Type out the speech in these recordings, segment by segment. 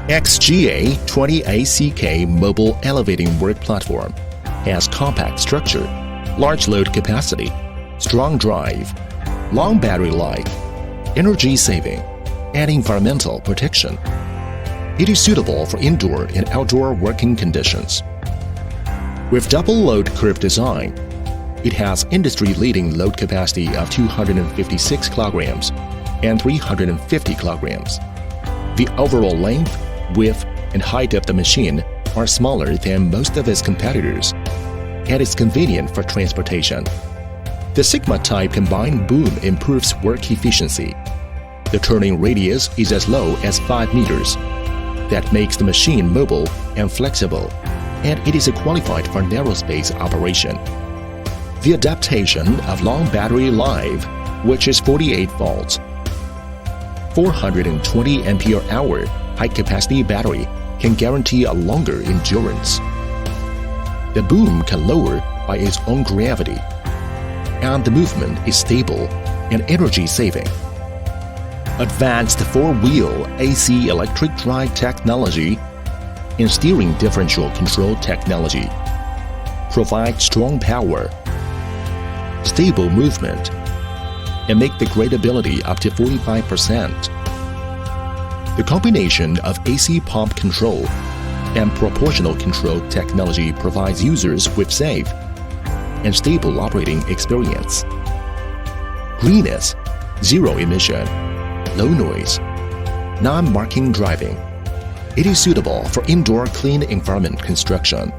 XGA20ACE Mobile Elevating Work Platform has compact structure, large load capacity, strong drive, long battery life, energy saving, and environmental protection. It is suitable for indoor and outdoor working conditions. With double load curve design, it has industry-leading load capacity of 256 kilograms and 350 kilograms. The overall length, width, and height of the machine are smaller than most of its competitors, and is convenient for transportation. The Sigma-type combined boom improves work efficiency. The turning radius is as low as 5 meters. That makes the machine mobile and flexible, and it is qualified for narrow space operation. The adaptation of long battery life, which is 48 volts, 420 ampere-hour high-capacity battery can guarantee a longer endurance. The boom can lower by its own gravity, and the movement is stable and energy-saving. Advanced four-wheel AC electric drive technology and steering differential control technology provide strong power, stable movement, and make the gradability up to 45%. The combination of AC pump control and proportional control technology provides users with safe and stable operating experience. Greenness, zero emission, low noise, non-marking driving. It is suitable for indoor clean environment construction.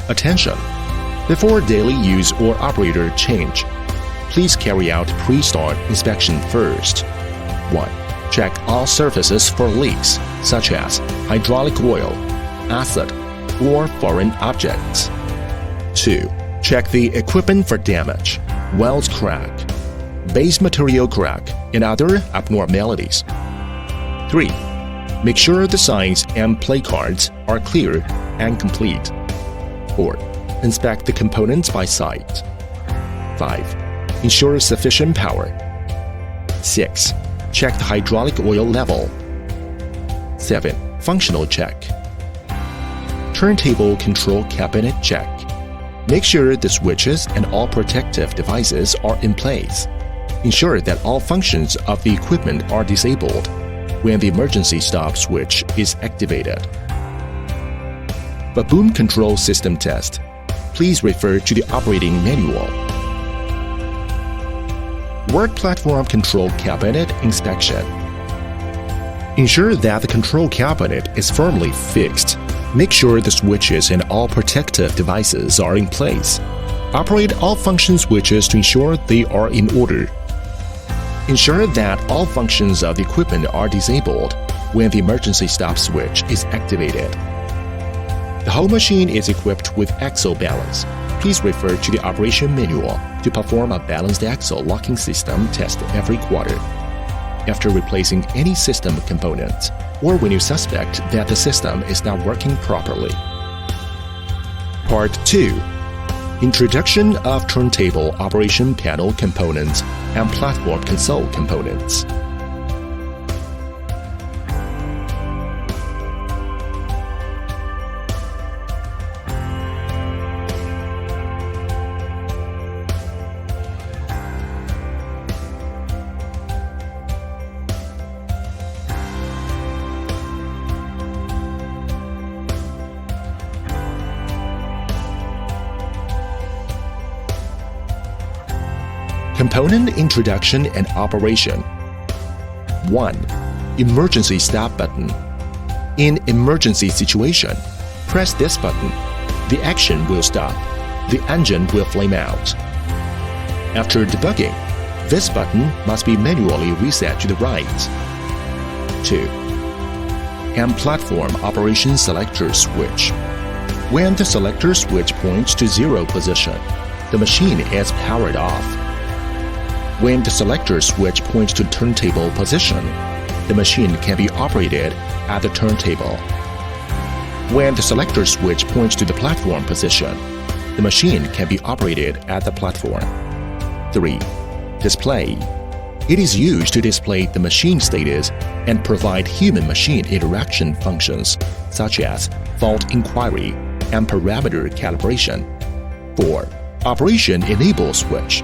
Attention! Before daily use or operator change, please carry out pre-start inspection first. 1. Check all surfaces for leaks, such as hydraulic oil, acid, or foreign objects. 2. Check the equipment for damage, welds crack, base material crack, and other abnormalities. 3. Make sure the signs and play cards are clear and complete. 4. Inspect the components by sight. 5. Ensure sufficient power. 6. Check the hydraulic oil level. 7. Functional check. Turntable control cabinet check. Make sure the switches and all protective devices are in place. Ensure that all functions of the equipment are disabled when the emergency stop switch is activated. For boom control system test, please refer to the operating manual. Work platform control cabinet inspection. Ensure that the control cabinet is firmly fixed. Make sure the switches and all protective devices are in place. Operate all function switches to ensure they are in order. Ensure that all functions of the equipment are disabled when the emergency stop switch is activated. The whole machine is equipped with axle balance. Please refer to the operation manual to perform a balanced axle locking system test every quarter. After replacing any system components, or when you suspect that the system is not working properly. Part 2. Introduction of turntable operation panel components and platform console components. Component introduction and operation. 1. Emergency stop button. In emergency situation, press this button. The action will stop. The engine will flame out. After debugging, this button must be manually reset to the right. 2. And platform operation selector switch. When the selector switch points to 0 position, the machine is powered off. When the selector switch points to turntable position, the machine can be operated at the turntable. When the selector switch points to the platform position, the machine can be operated at the platform. 3. Display. It is used to display the machine status and provide human-machine interaction functions such as fault inquiry and parameter calibration. 4. Operation Enable Switch.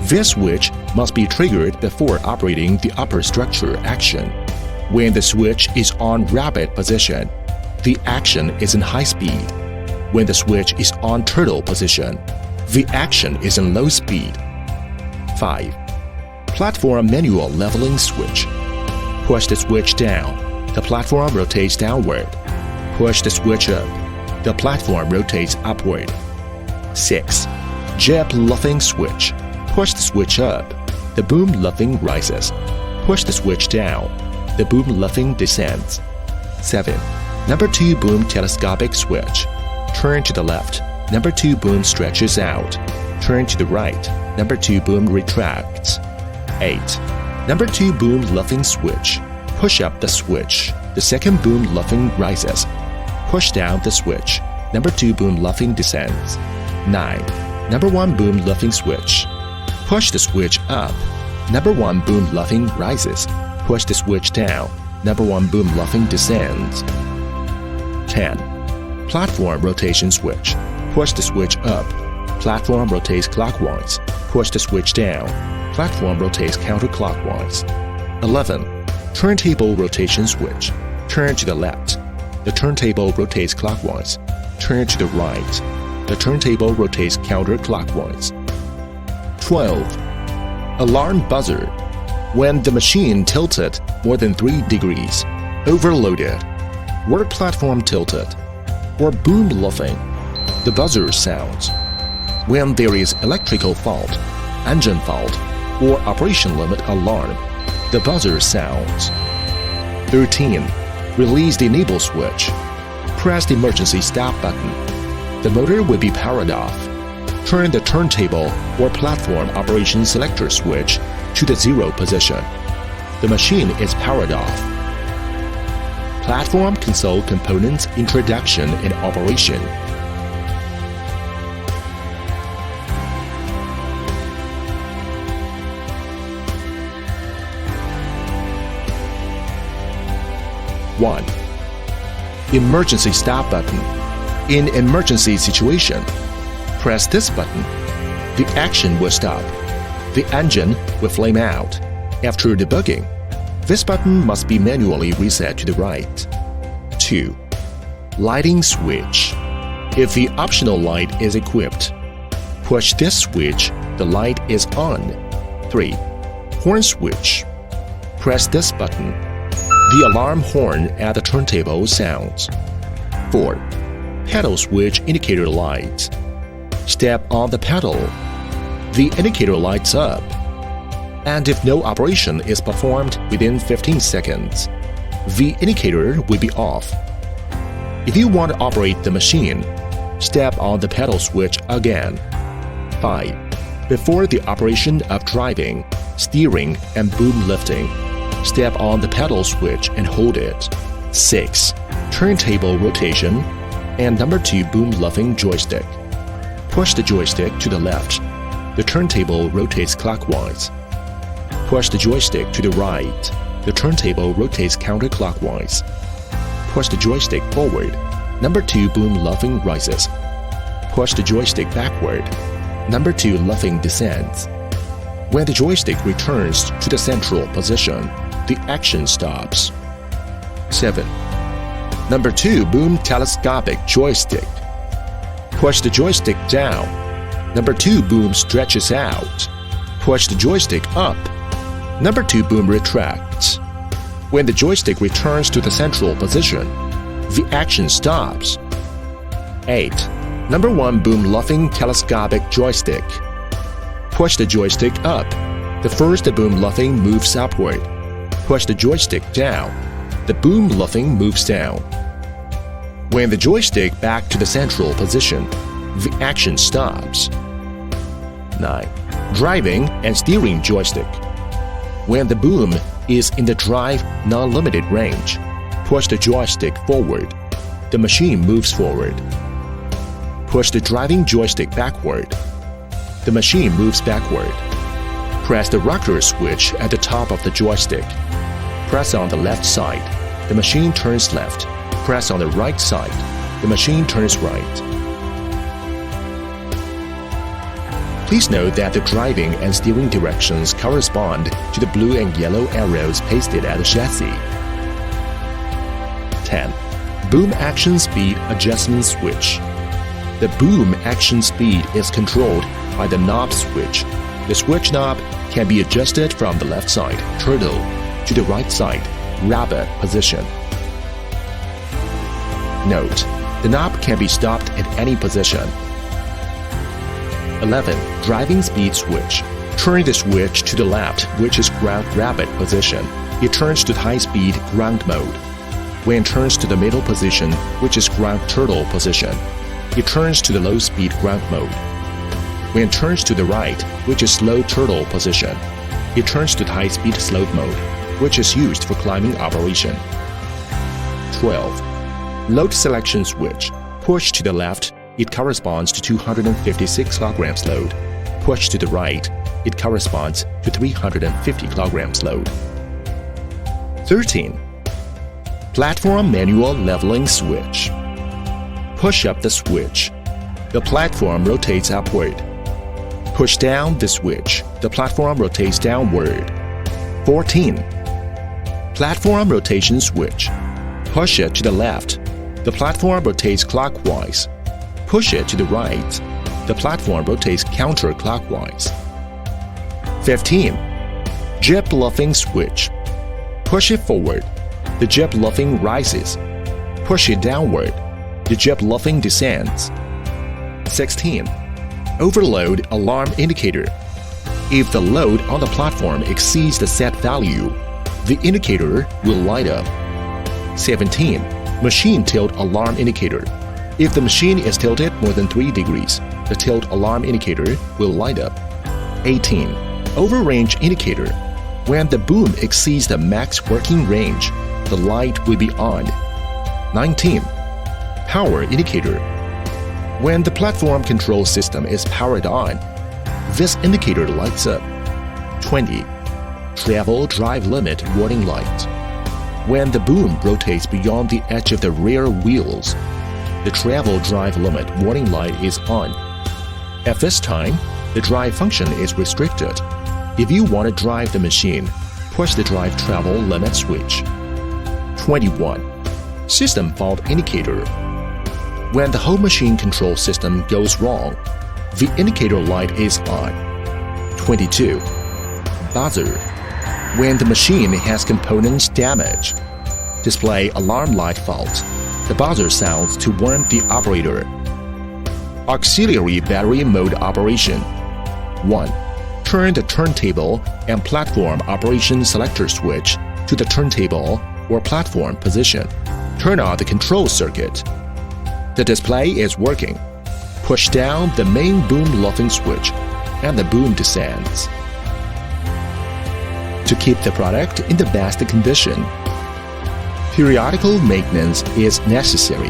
This switch must be triggered before operating the upper structure action. When the switch is on rapid position, the action is in high speed. When the switch is on turtle position, the action is in low speed. 5. Platform Manual Leveling Switch. Push the switch down, the platform rotates downward. Push the switch up, the platform rotates upward. 6. Jib Luffing Switch. Push the switch up, the boom luffing rises. Push the switch down, the boom luffing descends. 7. Number 2 Boom Telescopic Switch. Turn to the left, number 2 boom stretches out. Turn to the right, number 2 boom retracts. 8. Number 2 Boom Luffing Switch. Push up the switch, the second boom luffing rises. Push down the switch, number 2 boom luffing descends. 9. Number 1 Boom Luffing Switch. Push the switch up, number 1 boom luffing rises. Push the switch down, number 1 boom luffing descends. 10. Platform Rotation Switch. Push the switch up, platform rotates clockwise. Push the switch down, platform rotates counterclockwise. 11. Turntable Rotation Switch. Turn to the left, the turntable rotates clockwise. Turn to the right, the turntable rotates counterclockwise. 12. Alarm Buzzer. When the machine tilted more than 3 degrees, overloaded, work platform tilted, or boom luffing, the buzzer sounds. When there is electrical fault, engine fault, or operation limit alarm, the buzzer sounds. 13. Release the enable switch. Press the emergency stop button. The motor will be powered off. Turn the turntable or platform operation selector switch to the 0 position. The machine is powered off. Platform Console Components Introduction and Operation. One. Emergency stop button. In emergency situation, press this button. The action will stop. The engine will flame out. After debugging, this button must be manually reset to the right. 2. Lighting switch. If the optional light is equipped, push this switch, the light is on. 3. Horn switch. Press this button. The alarm horn at the turntable sounds. 4. Pedal switch indicator lights. Step on the pedal. The indicator lights up. And if no operation is performed within 15 seconds, the indicator will be off. If you want to operate the machine, step on the pedal switch again. 5. Before the operation of driving, steering, and boom lifting, step on the pedal switch and hold it. 6. Turntable rotation and number 2 boom luffing joystick. Push the joystick to the left. The turntable rotates clockwise. Push the joystick to the right. The turntable rotates counterclockwise. Push the joystick forward. Number 2 boom luffing rises. Push the joystick backward. Number 2 luffing descends. When the joystick returns to the central position, the action stops. 7. Number 2 Boom Telescopic Joystick. Push the joystick down. Number 2 boom stretches out. Push the joystick up. Number 2 boom retracts. When the joystick returns to the central position, the action stops. 8. Number 1 Boom Luffing Telescopic Joystick. Push the joystick up. The first boom luffing moves upward. Push the joystick down. The boom luffing moves down. When the joystick back to the central position, the action stops. 9. Driving and steering joystick. When the boom is in the drive non-limited range, push the joystick forward. The machine moves forward. Push the driving joystick backward. The machine moves backward. Press the rocker switch at the top of the joystick. Press on the left side. The machine turns left. Press on the right side. The machine turns right. Please note that the driving and steering directions correspond to the blue and yellow arrows pasted at the chassis. 10. Boom action speed adjustment switch. The boom action speed is controlled by the knob switch. The switch knob can be adjusted from the left side, turtle, to the right side, rabbit position. Note: the knob can be stopped at any position. 11. Driving speed switch. Turn the switch to the left, which is ground rabbit position. It turns to high-speed ground mode. When it turns to the middle position, which is ground turtle position, it turns to the low-speed ground mode. When it turns to the right, which is slow turtle position, it turns to the high-speed slope mode, which is used for climbing operation. 12. Load selection switch. Push to the left, it corresponds to 256 kilograms load. Push to the right, it corresponds to 350 kilograms load. 13. Platform manual leveling switch. Push up the switch. The platform rotates upward. Push down the switch. The platform rotates downward. 14. Platform rotation switch. Push it to the left. The platform rotates clockwise. Push it to the right. The platform rotates counterclockwise. 15. Jib luffing switch. Push it forward. The jib luffing rises. Push it downward. The jib luffing descends. 16. Overload alarm indicator. If the load on the platform exceeds the set value, the indicator will light up. 17. Machine tilt alarm indicator. If the machine is tilted more than 3 degrees, the tilt alarm indicator will light up. 18. Overrange indicator. When the boom exceeds the max working range, the light will be on. 19. Power indicator. When the platform control system is powered on, this indicator lights up. 20. Travel drive limit warning light. When the boom rotates beyond the edge of the rear wheels, the travel drive limit warning light is on. At this time, the drive function is restricted. If you want to drive the machine, push the drive travel limit switch. 21. System fault indicator. When the whole machine control system goes wrong, the indicator light is on. 22. Buzzer. When the machine has components damage, display alarm light fault. The buzzer sounds to warn the operator. Auxiliary battery mode operation. 1. Turn the turntable and platform operation selector switch to the turntable or platform position. Turn on the control circuit. The display is working. Push down the main boom luffing switch and the boom descends. To keep the product in the best condition, periodical maintenance is necessary.